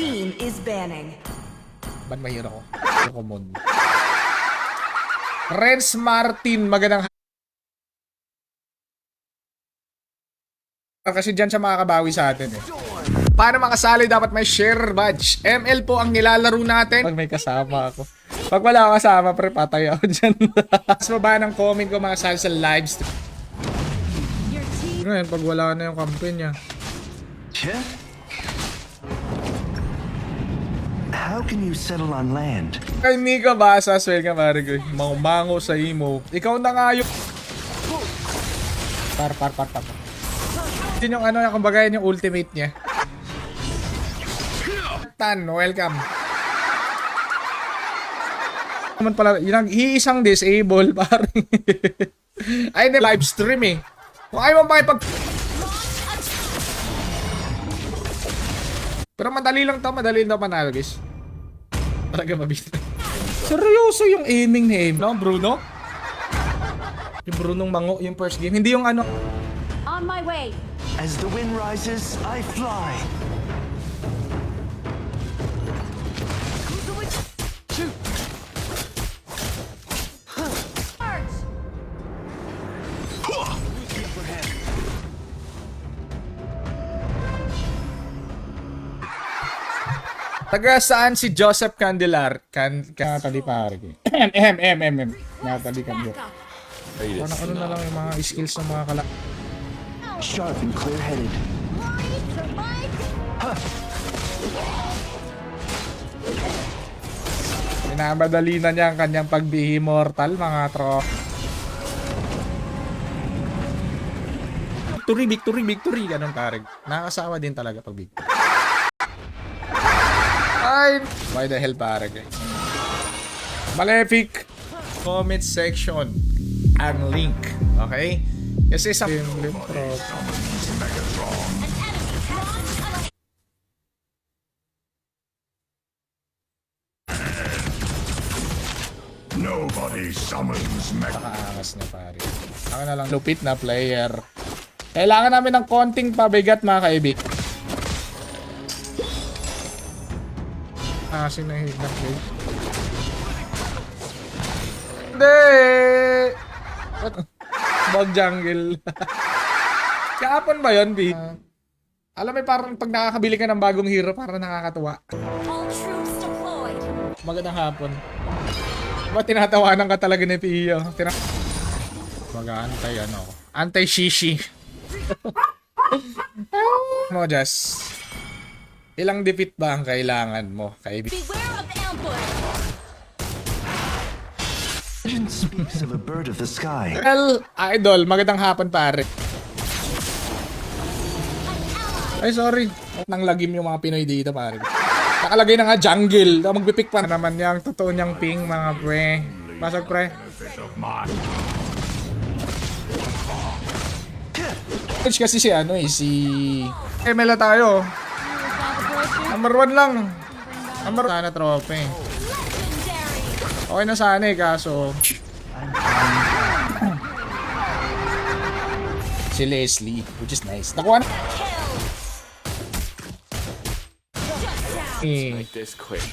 team is banning. Ban mahirap ko. Common. Renz Martin, magandang kasi dyan siya makakabawi sa atin eh. Paano makasali? Dapat may share badge. ML po ang nilalaro natin. Pag may kasama ako. Pag wala ako kasama, pre, patay ako dyan. Mas baba ng comment ko makasali sa live stream. Ngayon, pag wala na yung campaign niya. How can you settle on land? Kay Mika ba, saswell ka pare ko. Mango sa imo. Ikaw na nga yung... Par. Yun yung ano, kumbaga yun yung ultimate niya. Tan, welcome. Naman pala, yun ang iisang disable, pare. Ay, na live stream eh. Kung ayaw mo makipag... Pero madali lang panalo, guys. Talaga mabisa. Seryoso yung aiming ni aim, no, Bruno? Yung Brunong Mango, yung first game. Hindi yung ano... On my way. As the wind rises, I fly. Taga saan si Joseph Candelar? Natali pare ko. Natali Candelar. Ano na lang yung mga skills ng mga kala... Sharp and clear-headed. Minamadali na niya ang kanyang pagbihi-mortal, mga tro. Victory. Ganun pare. Nakakasawa din talaga pag victory. Ay! Why the hell pare? Malefic! Comment section ang link. Okay? Kasi sa Nobody summons Meg. Nakaangas niya pare. Ako na lang lupit na player. Kailangan namin ng konting pabigat mga kaibig. Asin na hit na play. Hindi! What? Bog jungle. Kahapon ba yun, B? Alam mo, parang pag nakakabili ka ng bagong hero, parang nakakatuwa. All troops deployed. Magandang hapon. Diba tinatawanan ka talaga ni Pio? Mag-antay ano? Antay-shishi. Mo, Jess. Ilang defeat ba ang kailangan mo, kaibigan? Beware of ambush. Legend speaks of a bird of the sky. Well, idol, magandang hapon pare. Ay, sorry. Nang lagim yung mga Pinoy dito pare. Nakalagay na nga jungle. Magpipick pa naman niya ang totoo niyang ping, mga pre. Pasok pre. Kasi si ano eh, si... ML tayo. Number 1 lang. Number 1 sana trophy. Okay na sana eh, kaso... si Leslie, which is nice. Nakuha na... Like this quick.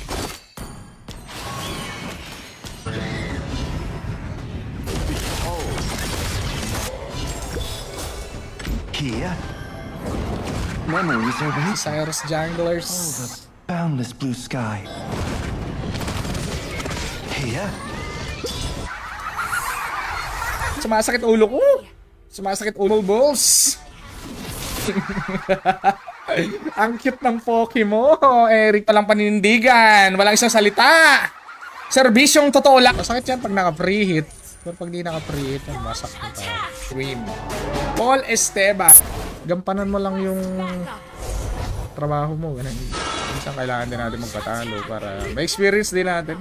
Here, memories are waiting. Cyrus Junglers. Boundless blue sky. Here, Sumasakit ulo ko. Sumasakit ulo balls. Ang cute ng Poke mo, Eric. Walang paninindigan. Walang isang salita. Serbisyong totoo lang. Masakit yan pag naka-free hit. Pero pag di naka-free hit, masak na tayo. Swim. Paul Esteban. Gampanan mo lang yung trabaho mo. Ganun. Minsan kailangan din natin magpatalo para ma-experience din natin.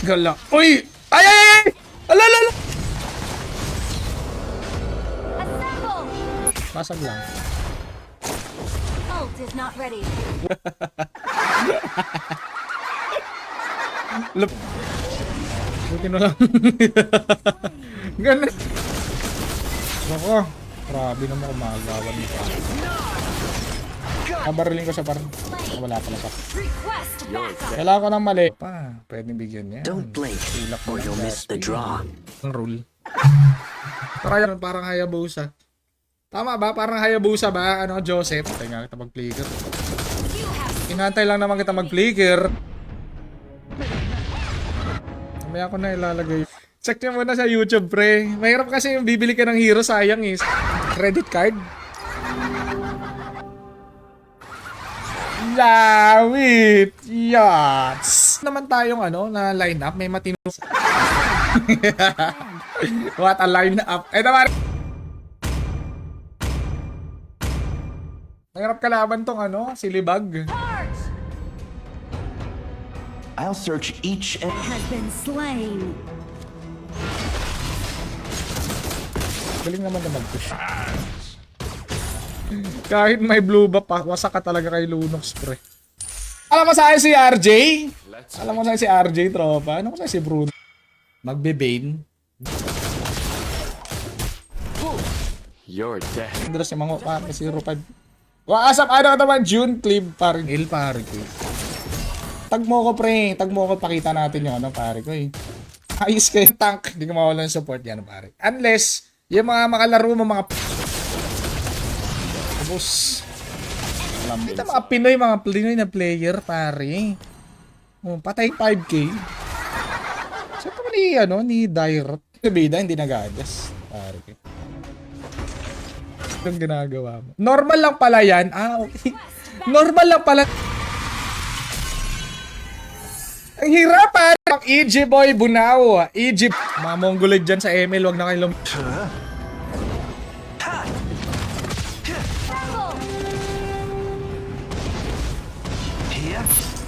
Gala. Uy! Ay! Alala! Assemble. Masag lang. Ult is not ready. Buti na lang. Ganun. Ako. Grabe naman kumagawan nito. Kabariling ko siya parang. Wala pala siya. Request backup. Kailangan ko ng mali. Pa, pwedeng bigyan niya. Don't blink or you'll miss the draw. Ang rule. Parang Hayabusa. Tama ba? Parang Hayabusa ba? Ano, Joseph? Tayo nga kita mag-flicker. You have Inantay lang naman kita mag-flicker. Mamaya ko na ilalagay. Check nyo muna sa YouTube, pre. Mahirap kasi yung bibili ka ng hero, sayang is. Credit card. Lawit! Yachts! Naman tayong ano, na line-up. May matino. What a line-up. Eto pare. Mahirap kalaban tong ano, silibag. charge. I'll search each and Has been slain. Galing naman na mag-push. Kahit may blue buff pa, wasak ka talaga kay Lunox, pre. Alam mo sa'yo si RJ? Alam mo sa'yo si RJ, tropa? Ano ko sa'yo si Bruno? Magbe-bane. You're dead. Andros yung mga pa, 05. Waasap, ano ka naman, June Clip, paring Il, pare ko. Tag mo ko, pre. Tag mo ko, pakita natin yung ano, pare ko, eh. Ayos kayo, tank. Hindi ko mawala ng support yan, pare. Unless, yung mga makalaro mo, mga... Tapos, ito mga Pinoy na player, pare. Oh, patay 5K. So, ito ni, ano, ni Dairot. Bida, hindi nag-adjust. Pare ko. Itong ginagawa mo. Normal lang pala yan. Ah, okay. Normal lang pala. Ang hirap, pare. Ang EG boy, Bunao. EG. Mga Mongolid dyan sa ML, wag na kayo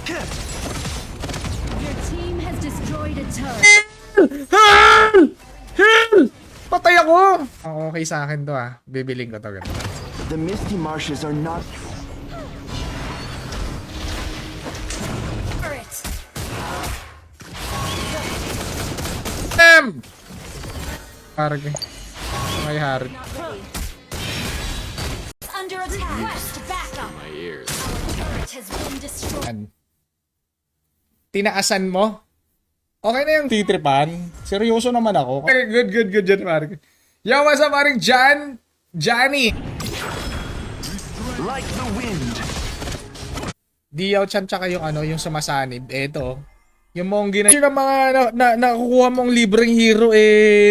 here. Your team has destroyed a turret. Hell! Hell! Patay ako! Okay sa akin to ah. Bibiling ko to. Ganun. The misty marshes are not. Turret. Harag eh. May harag. Under attack. Request backup. My ears. Turret has been destroyed. An. Tinaasan mo? Okay na yung titripan. Seryoso naman ako. Okay, good dyan, Mark. Yo, what's up, Mark? Johnny. Like the wind. Diyaw chan tsaka yung ano, yung sumasanib. Eto. Yung Monggi na yung mga nakukuha mong libreng hero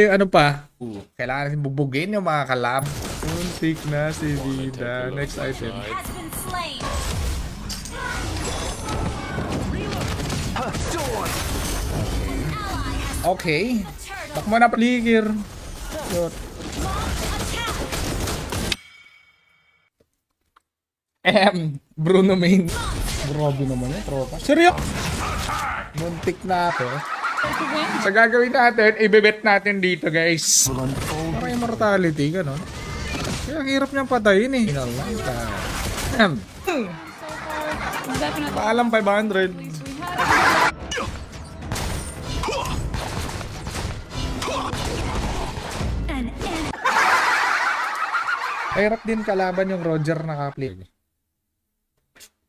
ano pa? Kailangan natin bubugin yung mga kalab. Muntik na si Vida. Next item. Has been slain. Dawn. Ally has Okay. a turtle. Tak mo na paligir. Yun. Bruno Main. Grabe naman yun, tropa. Seryo? Muntik na ako. Sa gagawin natin, ibebet natin dito, guys. Will unfold. Parang immortality, gano'n. Kaya ang hirap niyang patayin eh. Paalam 500. An enemy. Hirap din kalaban yung Roger na ka-play.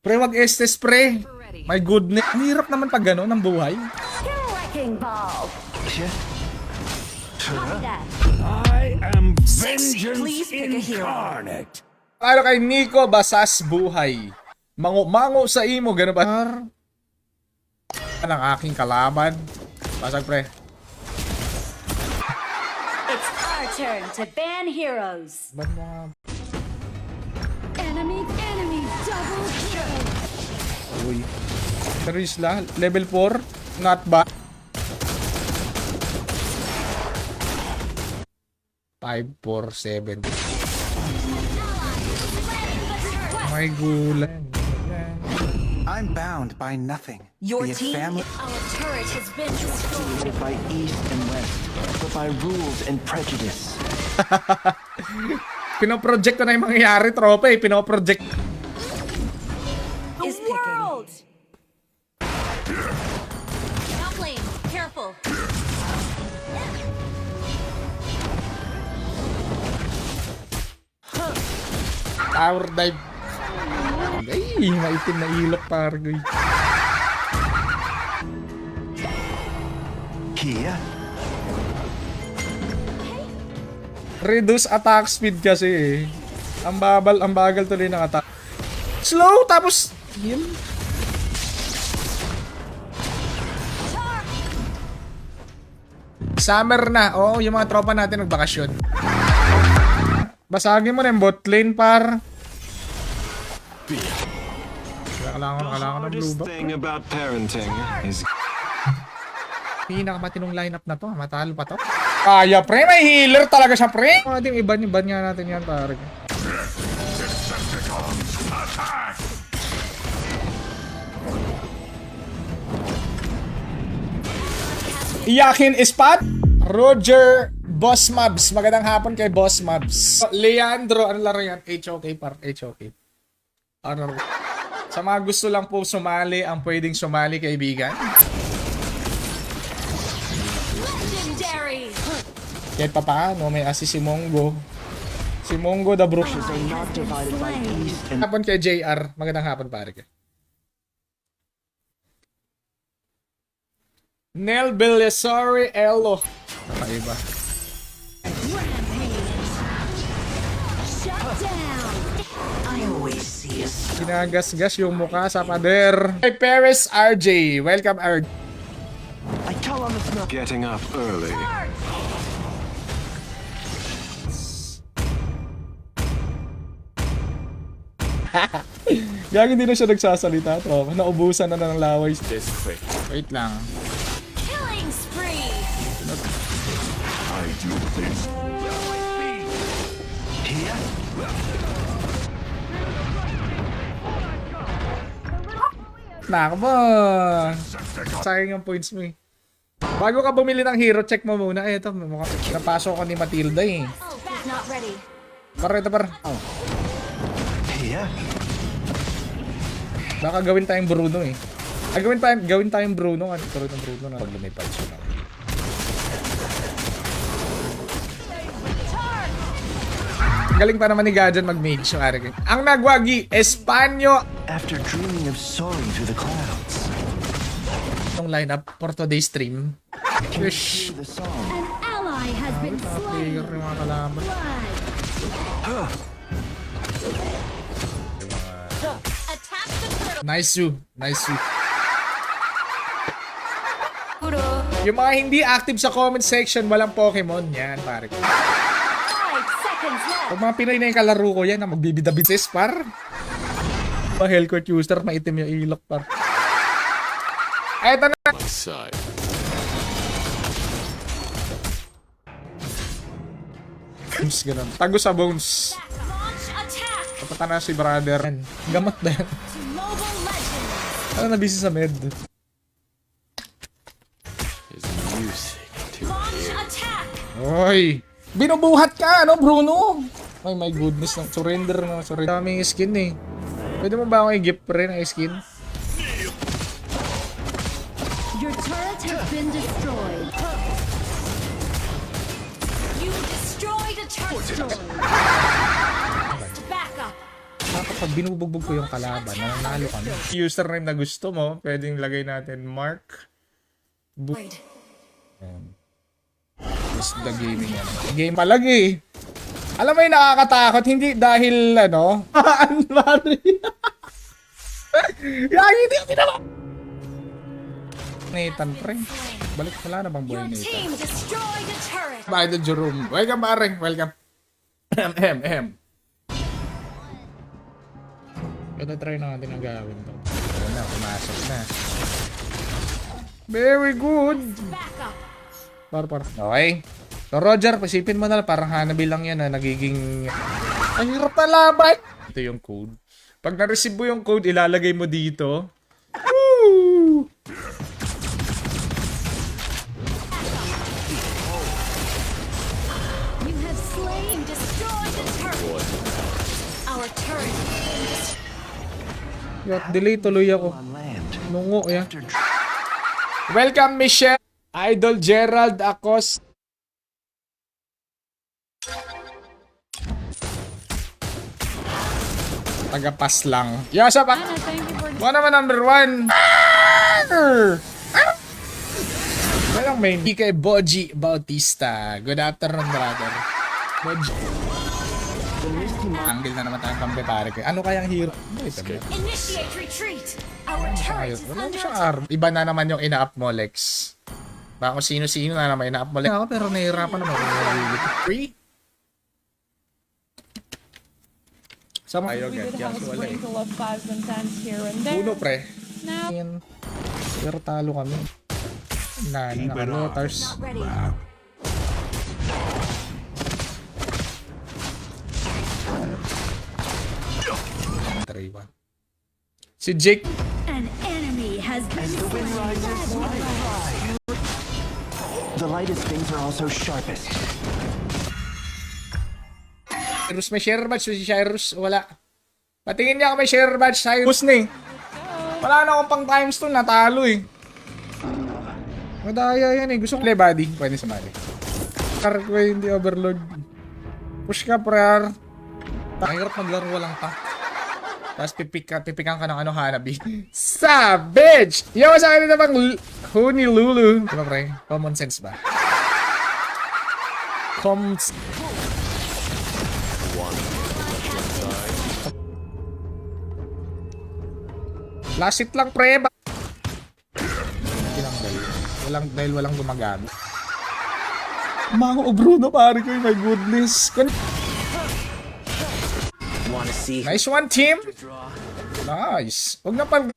Pre, wag Estes, pre. My goodness. Ang hirap naman pag gano'n ang buhay. Wrecking ball. Here. Copy that. I am vengeance incarnate. Ano kay Nico Basas buhay. Mango sa imo, gano'n ba? Ang aking kalaban. Basag, pre. It's our turn to ban heroes. Ba't mga... Enemy double kill. Uy. Pero isla, level 4. Not bad. 5, 4, 7. My gulan. I'm bound by nothing. Your Be it team. family Our turret has been destroyed. by east and west, but by rules and prejudice. Pinoproject ko na yung mangyayari, tropa eh. Pinoproject. The world. Top lane, careful. Tower dive. Ay, maitim na ilok, Pargoy. Here. Reduce attack speed kasi eh. Ang bagal tuloy ng attack. Slow, tapos heal. Summer na. Oo, yung mga tropa natin nagbakasyon. Basagin mo na yung bot lane, par. Kailangan ng blue buff. thing about parenting is Pinakamatinong lineup na to. Matalo pa to. Kaya, pre. May healer talaga siya, pre. Ating iban nga natin yan, pare. Iyakin Ispat. Roger Boss Mabs. Magandang hapon kay Boss Mabs. Leandro, ano laro yan? HOK, par. HOK. Ano? Sa mga gusto lang po sumali, ang pwedeng sumali, kaibigan. Legendary. Kahit pa paano, may assist si Mongo. Si Mongo the bro. Are not divided by east and Hapon kay JR. Magandang hapon, pare. Nel Belisari Elo. Nakaiba. Shut down. I always see a Ginagasgas yung mukha sa pader. Hey, Paris RJ. Welcome, RJ. I tell on the smell. getting up early. Gagi hindi na siya nagsasalita, tropa. Naubusan na ng laway. Wait lang. Killing spree. I do this. Here. Nako ba? Sayang yung points mo eh. Bago ka bumili ng hero, check mo muna. Eh, ito, napasok ko ni Matilda eh. Oh, not ready. Ito par. Here. Baka gawin tayong Bruno eh. Gawin tayong Bruno. Ano? Tuloy ng Bruno na pag lumipad siya na. Galing pa naman ni Gajan mag-mage yung Aragay. Ang nagwagi, Espanyo. After dreaming of soaring through the clouds, Itong lineup for today's stream. hear Wish. the song. An ally has been slain. Player yung mga kalaban. Blood. Attack the turtle. Nice you. Yung mga hindi active sa comment section, walang Pokemon. Yan, pare. 5 seconds left. Pag mga Pinoy na yung kalaro ko yan, na magbibida-bisis, par. Mga Hellcourt user, maitim yung ilok, par. Eto na. Side. Bones, ganun. Tago sa bones. Launch attack Kapatan na si brother. Gamot na yan. to Mobile Legends. Ano na busy sa med? Launch attack. Oy! Binubuhat ka, ano, Bruno? Ay, my goodness. Surrender na. Surrender. Daming skin eh. Pwede mo ba akong i-gift rin ang skin? Your turret has been destroyed. You destroyed a turret. Back up. Kapag binubugbog ko yung kalaban, nananalo kami. Username na gusto mo, pwedeng lagay natin Mark. Wait. Is the gaming yan. Game palagi. Alam mo yung nakakatakot, hindi dahil ano, Anmari. Yagi, hindi ako pinala. Nathan, pre. Balik, wala na bang boy Your Nathan? team destroyed a turret. By the Jerome. Welcome, pare. Welcome. Ito try natin ang gawin to. Ayan na, pumasok na. Very good. Back up. Par. Okay. So, Roger, pasipin mo na lang. Parang Hanabi lang yan na nagiging... Ang hirap na laban. Ito yung code. Pag na-receive mo yung code, ilalagay mo dito. Woo! You have slain, destroyed the turret. Our turret has been destroyed. Yot, delay tuloy ako. On land. Nungo, yan. After Welcome, Michelle. Idol Gerald Acos. Taga-pass lang. Yosa pa. Anna, thank you for Mo naman number 1. Walang main. Kay Boji Bautista. Good afternoon, brother. Boji. Angle na naman tayong kampi, pare ko. Ano kayang hero? initiate retreat. Our turret Ayos. is Wala under siyang arm. Iba na naman yung ina-up mo, Lex. Baka kung sino-sino na naman ina-up mo, Lex. Ako, pero nahihirapan naman. 3? Sama kayo, We did have a sprinkle of 5s and 10s here and there. Uno, pre. Now, Yan. Pero talo kami. Naka-lotars. not ready. Si Jake. An enemy has been The lightest things are also sharpest. Cyrus may share badge. Si Cyrus, wala. Patingin niya ako may share badge. Cyrus na eh. Wala na akong pang times 2. Natalo eh. Madaya yan eh. Gusto ko play body. Pwede sumali. Cargo hindi overload. Push ka, prayer. Mahirap maglaro walang tank. Tapos pipikan ka ng ano, Hanabi. Savage! Yo, sa akin na bang Huni Lulu. Diba, pre? Common sense ba? Last hit lang, pre. Dahil walang gumagamit. Mango Bruno, pare ko. My goodness. Wanna see Nice one, team. Nice. Huwag na pag...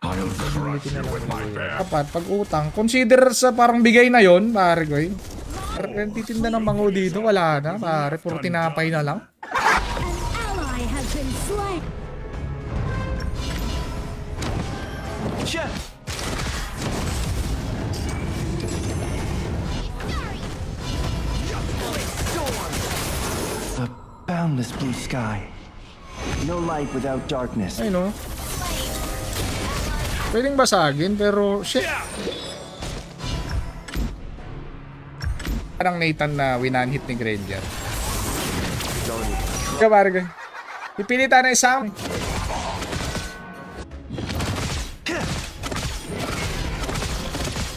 I'll crush you with my bare Dapat, pag utang, consider sa parang bigay na yon, pare ko. Parang titinda ng mango dito, wala na, pare. Puro tinapay na lang. ally has been slain. the boundless blue sky. No light without darkness. Ay, no? Pwedeng basagin, pero shit. Parang Nathan na winan-hit ni Granger. Ika, pare ko. Pipilitan na isang.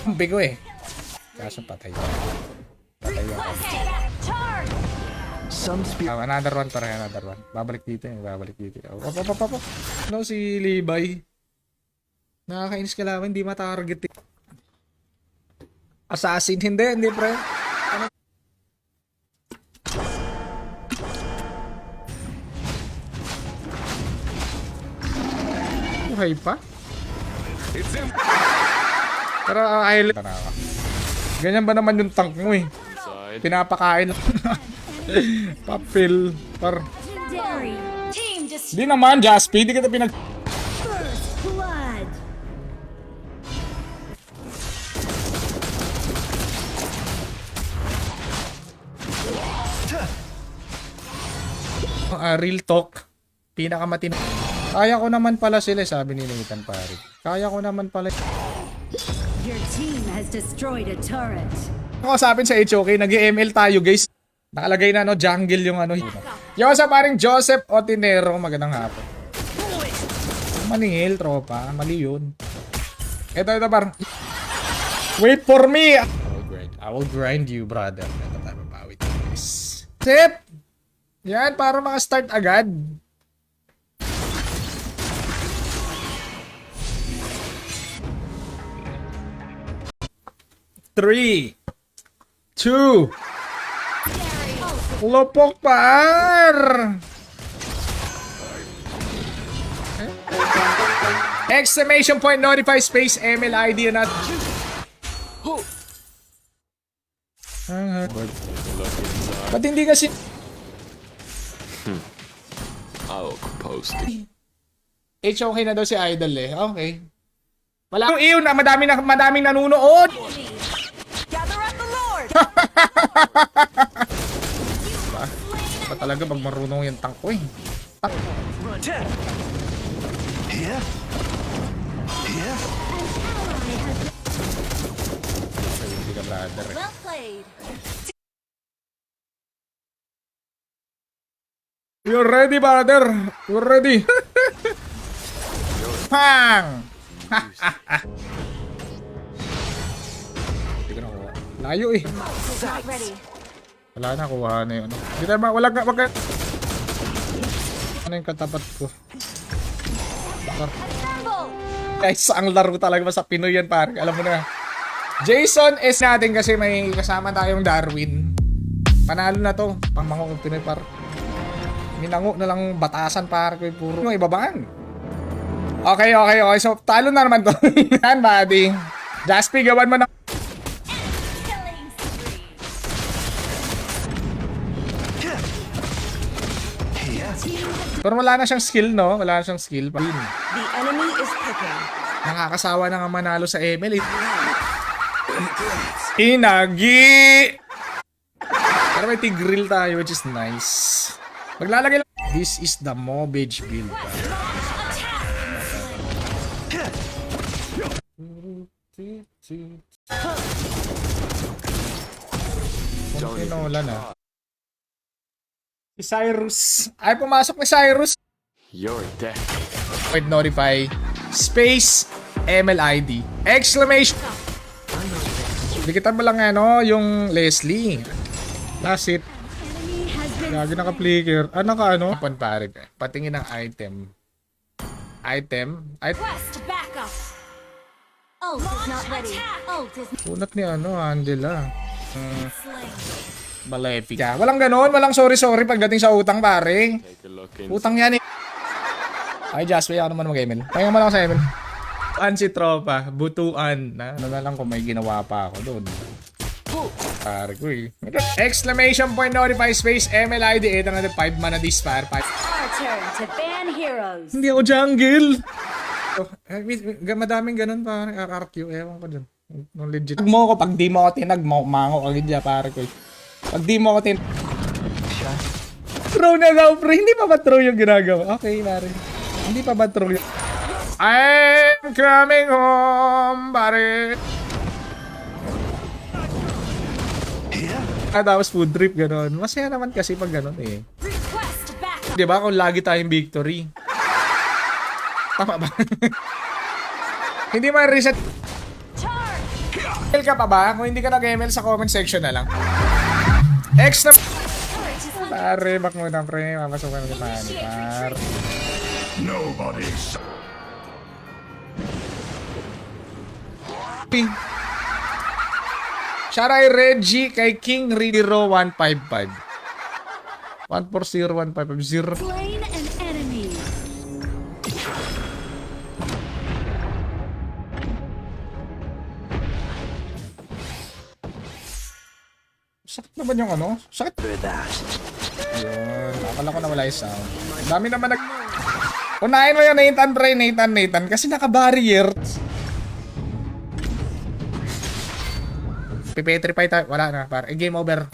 Kumpi ko eh. Kaso patay. Patay ako. Charge. Some spear Another one, pare, another one. Babalik dito eh, babalik dito. Op. No, si Levi. Nakakainis ka lang, hindi matarget eh. Assassin, hindi pre. Ano? Buhay pa? Pero island. Ganyan ba naman yung tank mo eh? Pinapakain lang. Papel. Legendary. Team destroyed. Di naman, Jaspi. Di kita pinag... First blood. Real talk. Pinakamatino. Kaya ko naman pala sila, sabi ni Nathan pare. Kaya ko naman pala. Your team has destroyed a turret. Ako sabi sa HOK, nag-ML tayo guys. Nakalagay na no, jungle yung ano. Yo, sa paring Joseph Otinero, magandang hapon. Maningil, tropa. Mali yun. Ito parang... Wait for me! I will grind you, brother. Ito tayo mapawit. Sip! Yan, para maka-start agad. Three, 2, lopok par! Exclamation point, notify space, ML ID and not... Ba't hindi kasi... I'll post it. HOK na daw si Idol eh. Okay. Wala yung iyo na madaming nanunood. Gather up the Lord. Pa talaga pag marunong yung tank ko eh. here. Hindi ka brother eh. Well played. You're ready, brother. You're ready. Pang! Hindi ko nakuha. Layo eh. Not ready. Wala na, kuha na yun. Hindi tayo wag ka. Ano yung katapat ko? Assemble! Guys, ang laro talaga sa Pinoy yan, pare. Alam mo na. Jason S natin kasi may kasama tayong Darwin. Panalo na to. Pangmango ng Pinoy, par. Minango na lang batasan, par. Puro yung ibabaan. Okay. So, talo na naman to. Yan, buddy. Jaspi, gawan mo na. Killing spree. Pero wala na siyang skill, no? Wala na siyang skill. The enemy is picking. Nakakasawa na nga manalo sa ML. Inagi! Pero may tigrill tayo, which is nice. Maglalagay lang. This is the Mobage build. Kung tinola na. Si Cyrus. Ay, pumasok ni Cyrus. You're dead. With notify. Space. MLID. Exclamation. Dikitan mo lang yung Leslie. That's it. Enemy has been Lagi naka-flicker. Naka-ano? Kapon pare. Patingin ng item. Item? Quest backup. Ult is not ready. Ult is Unat ni Angela. slain. Malefic. Walang ganon. Walang sorry pagdating sa utang pare. Take a look in. Utang yan eh. Ay, Jasper, ako naman mag-ML. Pahinga mo lang ako sa ML. Si tropa, butuan. Ano na lang kung may ginawa pa ako doon. Pare ko eh. Exclamation point notify space MLID 805 mana dispar. Our turn to ban heroes. Hindi ako jungle. Madaming ganun pare. RQ, ewan ko dun. No, legit. Pag mo ko, pag di mo ako tinag, mango agad dyan pare ko eh. Pag di mo ako tinag. Throw na daw pre. Hindi pa ba throw yung ginagawa? Okay pare. Hindi pa ba throw yung... I'm coming home, pare. Tapos food trip, gano'n. Masaya naman kasi pag gano'n eh. Request backup. Diba kung lagi tayong victory? Tama ba? Hindi man reset. Charge. ML ka pa ba? Kung hindi ka nag-ML sa comment section na lang. X na... Turret is under Pare, back muna pre. Mapasukan mo naman. Par. Nobody's Ping. Sharay Reggie kay King Ridiro 155. 140-1550. slain an enemy. Sakit naman yung Sakit. Ayun. Akala ko na wala yung sound. Dami naman nag... Unahin mo yung Nathan, pre. Nathan. Kasi naka-barrier. Pipetrify tayo. Wala na. Para. Game over.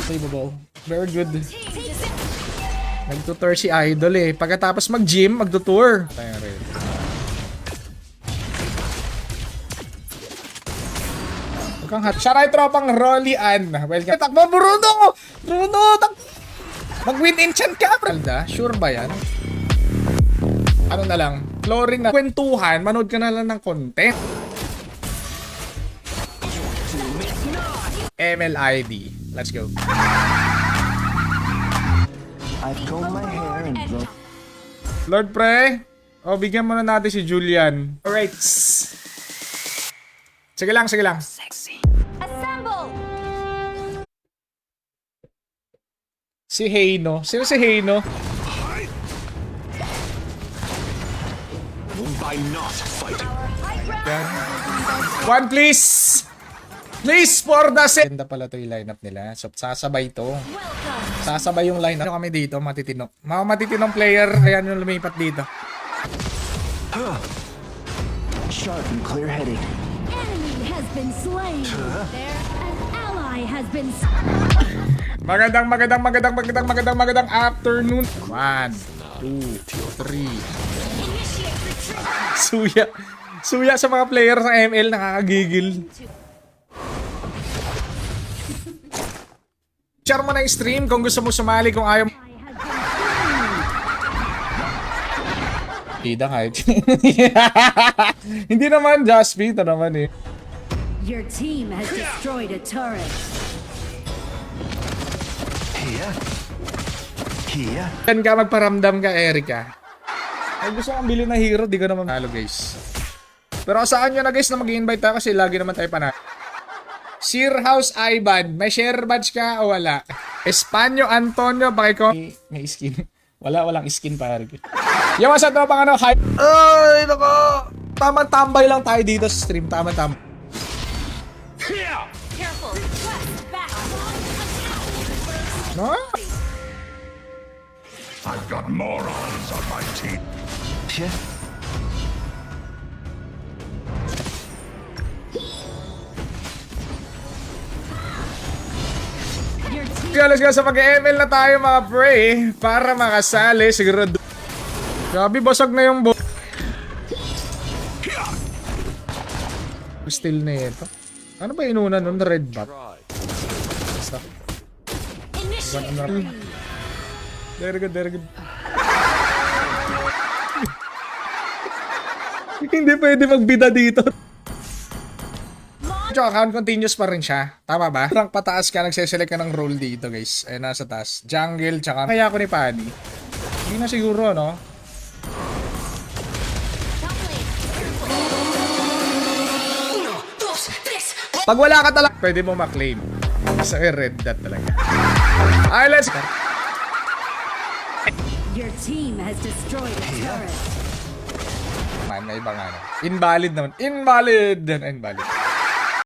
Savable. Very good. Nagtutour si Idol eh. Pagkatapos mag-gym, magtutour. Tayo rin. Huwag kang hot. Sharay tropang Rolly Ann. Welcome. Takbo, Bruno! Bruno! Mag-win enchant ka, Alda. Sure ba yan? Ano na lang? Flooring na kwentuhan. Manood ka na lang ng content. MLID. Let's go. I've combed my hair and blown. Lord Pre, bigyan mo na natin si Julian. Alright. Sige lang. Assemble. Si Heino. Sino si Heino? By not fighting. Yan. One please! Please for the sake! Ganda pala to yung lineup nila. So, sasabay to. Welcome. Sasabay yung lineup. Ano kami dito? Matitino. Mga matitinong player. Ayan yung lumipat dito. Sharp and clear-headed. Enemy has been slain. There, an ally has been. Magandang afternoon. 1, 2, 3. Initiate retreat. Suya. Suya sa mga player ng ML, nakakagigil. Share mo na yung stream kung gusto mo sumali, kung ayaw. Ida kahit. Hindi naman, Jaspi. Ito naman eh. Your team has destroyed a turret. Here. Here. Yan ka, magparamdam ka, Erika. Ay, gusto kong bilhin na hero, di ko naman halo, guys. Pero saan nyo na, guys, na mag-invite tayo kasi lagi naman tayo pa na. Sir House Ivan, may share badge ka o wala? Espanyo Antonio, pakiko. May skin. Walang skin, pare. Yungasa to pang ano, hype. Ay, nako. Tamang-tambay lang tayo dito sa stream. Tamang-tambay. Careful. Quest back. No? I've got morons on my team. Here. Your team. Kaya let's go sa mag-ML na tayo mga pre. Para makasali. Siguro. Grabe, basag na yung still na ito. Ano ba inuna nun? Red buff. Basta. Initiate. Very good, very good. Hindi pwede magbida dito. So, account continuous pa rin siya. Tama ba? Rank pataas ka, nagseselect ka ng role dito, guys. Ay, nasa taas. Jungle, tsaka kaya ko ni Paddy. Hindi na siguro, no? Pag wala ka talaga, pwede mo maklaim. Sa red dot talaga. Ay, let's go. Your team has destroyed a turret. Man, may ibang ano. Invalid naman. Invalid! Invalid.